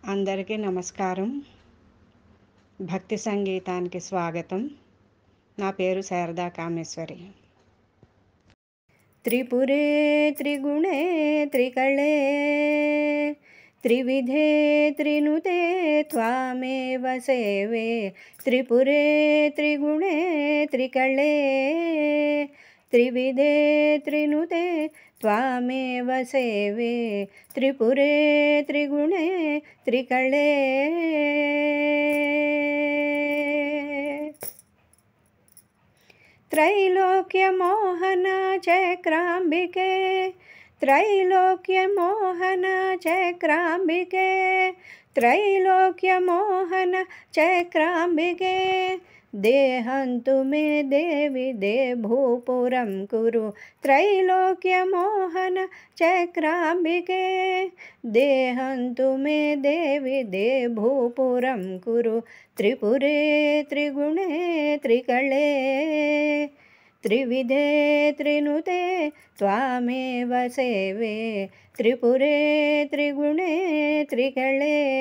అందరికీ నమస్కారం. భక్తి సంగీతానికి స్వాగతం. నా పేరు శారదా కామేశ్వరి. త్రిపురే త్రిగుణే త్రికళే త్రివిధే త్రినుతే త్వామేవ సేవే. త్రిపురే త్రిగుణే త్రికళే త్రివిధే త్రినుతే త్వామేవ సేవే. త్రిపురే త్రిగుణే త్రికళే. त्रैलोक्यमोहन चक्राम्बिके त्रैलोक्यमोहन चक्राम्बिके त्रैलोक्यमोहन चक्राम्बिके. देहन्तु मे देवि दे भूपुरं कुरु. त्रैलोक्यमोहन चक्राम्बिके देहन्तु मे देवि दे भूपुरं कुरु. त्रिपुरे त्रिगुणे त्रिकळे त्रिविधे त्रिनुते त्वामेव सेवे. त्रिपुरे त्रिगुणे त्रिकळे.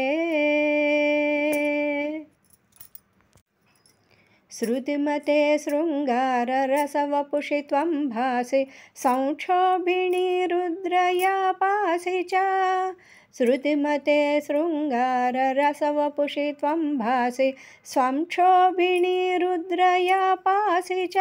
श्रुतिमते शृङ्गाररसवपुषि त्वं भासि संक्षोभिणी रुद्रयापासि च. श्रुतिमते शृङ्गाररसवपुषि त्वं भासि संक्षोभिणी रुद्रयापासि च.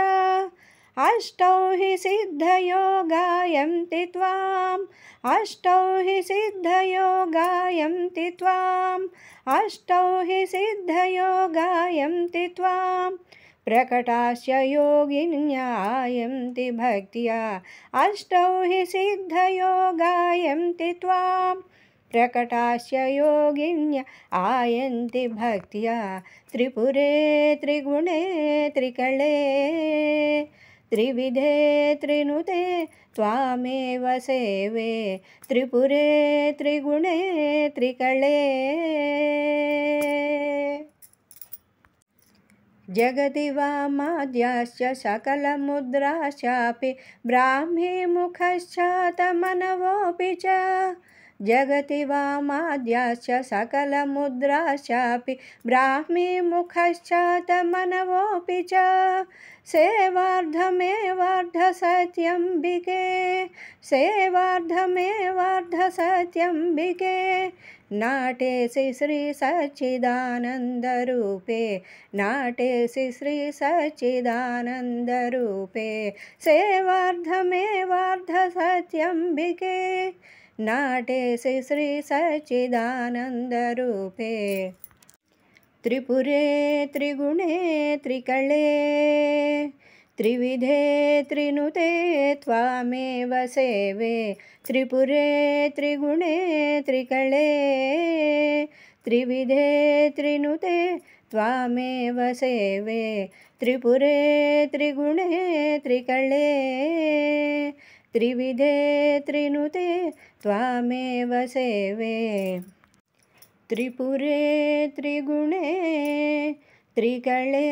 अष्टौ हि सिद्धयो गायन्ति त्वाम् अष्टौ हि सिद्धयो गायन्ति त्वाम् अष्टौ हि सिद्धयो गायन्ति त्वाम्. प्रकटास्य योगिन्यायन्ति भक्त्या अष्टौ हि सिद्धयो गायन्ति त्वाम्. प्रकटास्य योगिन्या आयन्ति भक्त्या. त्रिपुरे त्रिगुणे त्रिकळे त्रिविधे त्रिनुते त्वामेव सेवे. त्रिपुरे त्रिगुणे त्रिकळे. जगति वामाद्याश्च सकलमुद्राश्चापि ब्राह्मी मुखश्च तमनवोऽपि च. जगति वामाद्याश्च सकलमुद्राश्चापि ब्राह्मी मुखश्च तमनवोऽपि च. सेवार्धमेवार्ध सत्यम्बिके सेवार्धमेवार्ध सत्यम्बिके. नाटेसि श्री सच्चिदानन्दरूपे नाटेसि श्री सच्चिदानन्दरूपे. सेवार्धमेवार्ध सत्यम्बिके नाटेसि श्री सच्चिदानन्दरूपे. त्रिपुरे त्रिगुणे त्रिकळे त्रिविधे त्रिनुते त्वामेव सेवे. त्रिपुरे त्रिगुणे त्रिकळे त्रिविधे त्रिनुते त्वामेव सेवे. त्रिपुरे त्रिगुणे त्रिकळे त्रिविधे त्रिनुते त्वामेव सेवे. त्रिपुरे त्रिगुणे त्रिकळे.